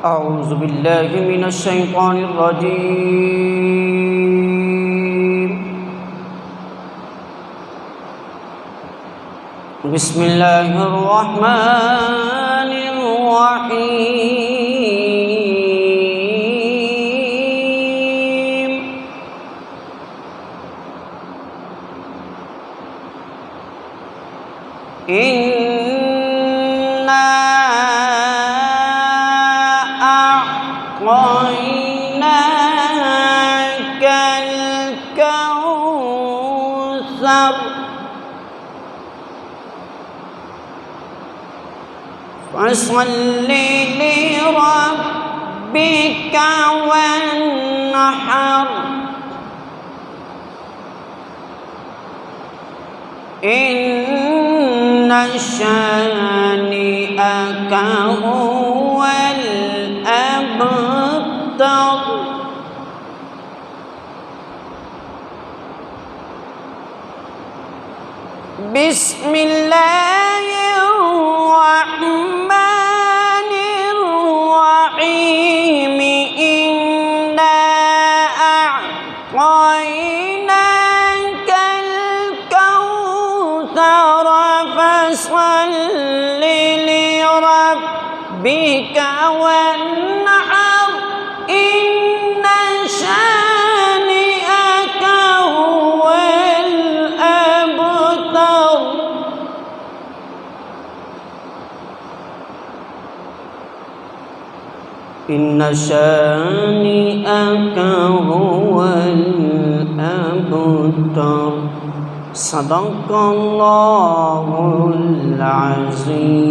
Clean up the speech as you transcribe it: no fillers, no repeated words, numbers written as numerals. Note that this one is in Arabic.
أعوذ بالله من الشيطان الرجيم. بسم الله الرحمن الرحيم. إنا أعطيناك الكوثر فصل لربك وانحر إن شانئك هو الأبتر. بسم الله الرحمن الرحيم. إنا أعطيناك الكوثر فصل لربك وانحر إن شانئك هو الأبتر. إن شانئك هو الأبتر. صدق الله العظيم.